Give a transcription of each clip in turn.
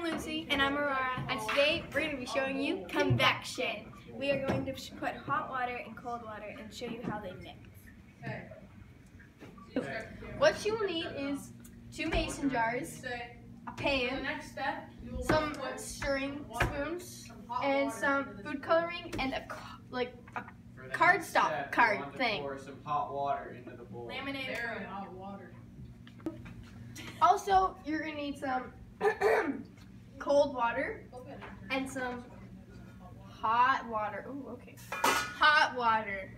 I'm Lucy. And I'm Aurora. And today we're going to be showing you convection. We are going to put hot water and cold water and show you how they mix. What you will need is 2 mason jars, a pan, some stirring spoons, and some food coloring, and a cardstock card thing. Pour some hot water into the bowl. Laminated hot water. Also, you're going to need some cold water and some hot water. Ooh, okay. Hot water.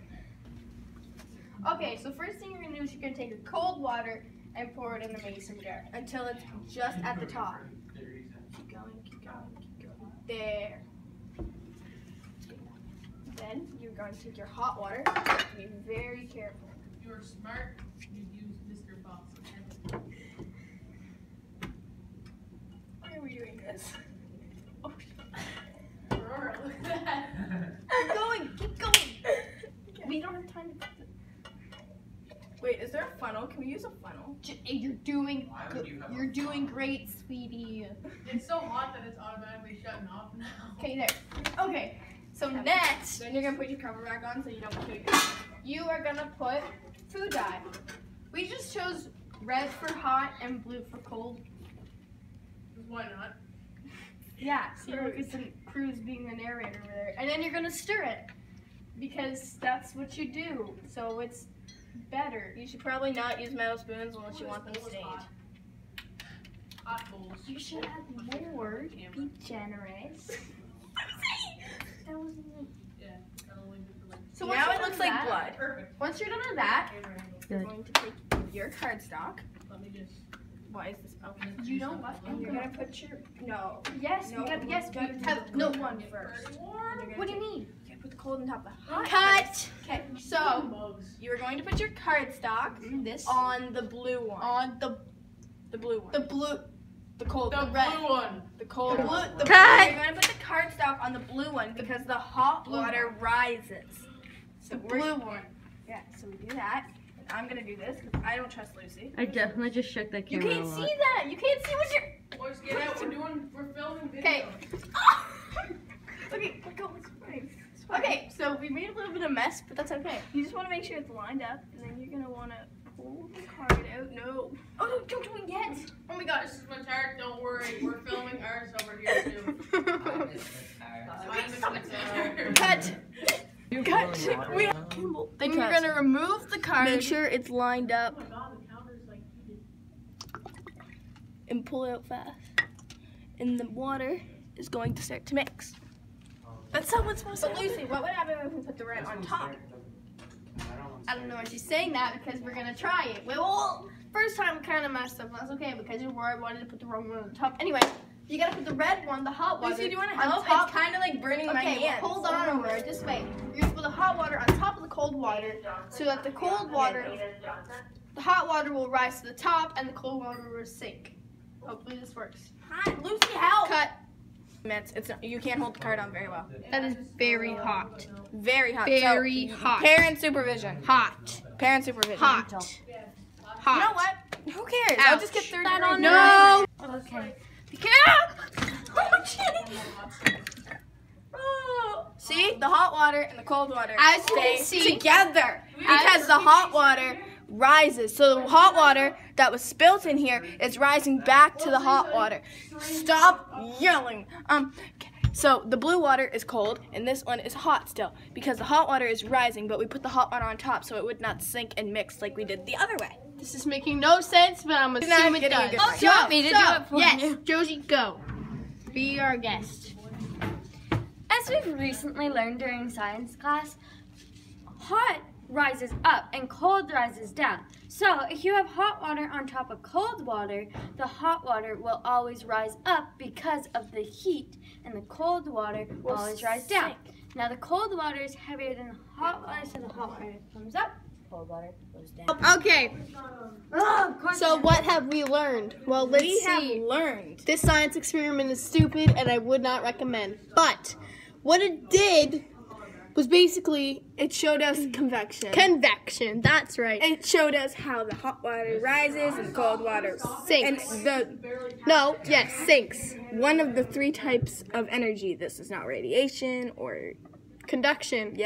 Okay, so first thing you're going to do is you're going to take your cold water and pour it in the mason jar until it's just at the top. Keep going, keep going, keep going. There. Then you're going to take your hot water. Be very careful. You're smart. You use Mr. Fox. Why are we doing this? Oh. Aurora, look at that. Keep going, keep going. We don't have time to. Wait, is there a funnel? Can we use a funnel? You're doing good. You're doing great, sweetie. It's so hot that it's automatically shutting off now. Okay, there. Okay, so next, then you're gonna put your cover back on so you don't kill yourself. You are gonna put food dye. We just chose red for hot and blue for cold. Why not? Yeah, so look at some Cruz being the narrator over there. And then you're gonna stir it because that's what you do. So it's better. You should probably not use metal spoons unless you want them stained. Hot bowls. You should add more. Be generous. That wasn't. Yeah. So now it looks like blood. Perfect. Once you're done with that, you're going to take your cardstock. Let me just. Why is this open? You know what? And you're gonna put your Yes, No, you gotta have no one first. What do you mean? You gotta put the cold on top of the hot. Cut. Okay, so you are going to put your cardstock on the blue one. On the blue one. The cold. The blue one. The cold. The blue. one. You're gonna put the cardstock on the blue one because the hot water rises. So the blue one. Yeah. So we do that. I'm gonna do this because I don't trust Lucy. I definitely just shook that You camera. can't see that. You can't see what you're. Boys, get out. We're filming video. Okay. Okay, go. Okay, so we made a little bit of mess, but that's okay. You just want to make sure it's lined up, and then you're gonna want to pull the card out. No. Oh no! Don't do it yet. Oh my God, this is my chart. Don't worry. We're filming ours over here too. Cut. Then you're gonna remove the card. Make sure it's lined up. Oh my God, the counter's like heated. And pull it out fast. And the water is going to start to mix. That's not what's supposed to happen. Lucy, what would happen if we put the red on top? I don't know why she's saying that because we're gonna try it. Well, first time we kind of messed up. That's okay because you wanted to put the wrong one on the top. Anyway, you gotta put the red one, the hot water. Lucy, do you want to on help? top. It's kind of like burning my hands. Okay, hold on over there. Just wait. You're gonna put the hot water on top of the cold water so that the cold water, the hot water will rise to the top and the cold water will sink. Hopefully this works. Hi, Lucy, help! Cut. It's not, you can't hold the card on very well. That is very hot. Very hot. Very So, hot. Parent supervision. Hot. Parent supervision. Hot. Hot. You know what? Who cares? Ouch. I'll just get 30 on No. Okay. Be careful. Oh, shit. Oh. See? The hot water and the cold water As you stay can see- together because the hot water rises. So the hot water that was spilt in here is rising back to the hot water. Stop yelling. So the blue water is cold and this one is hot still because the hot water is rising, but we put the hot water on top so it would not sink and mix like we did the other way. This is making no sense, but I'm assuming it does. Oh, Do you want me to do it for yes. you? Josie, go. Be our guest. As we've recently learned during science class, hot rises up and cold rises down. So if you have hot water on top of cold water, the hot water will always rise up because of the heat, and the cold water will always rise down. Now the cold water is heavier than the hot water, so the hot water comes up, cold water goes down. Okay. So what have we learned? Well, let's see. We have learned. This science experiment is stupid and I would not recommend. But what it did was basically It showed us convection. convection. That's right. It showed us how the hot water rises and cold water Sinks. And Sinks. one of the 3 types of energy. This is not radiation or Conduction.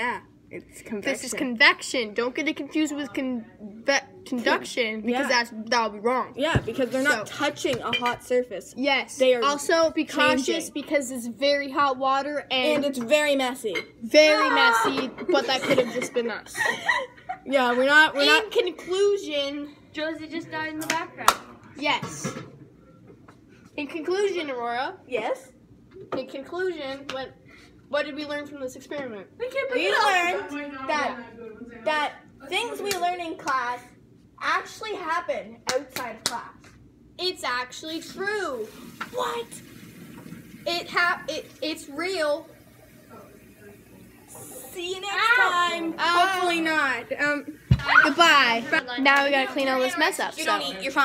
it's convection. This is convection. Don't get it confused with conduction because Yeah. that'll be wrong. Because they're not So- touching a hot surface. Yes. They are also be cautious changing. because it's very hot water And and it's very messy. very messy, but that could have just been us. Yeah, we're not In conclusion, Josie just died in the background. yes. In conclusion, Aurora. Yes. In conclusion, what did we learn from this experiment? We learned that things we learn in class actually happen outside of class. It's actually true. What? It's real. See you next time. Hopefully not. Goodbye. Now we gotta clean all this mess up. You don't eat your phone.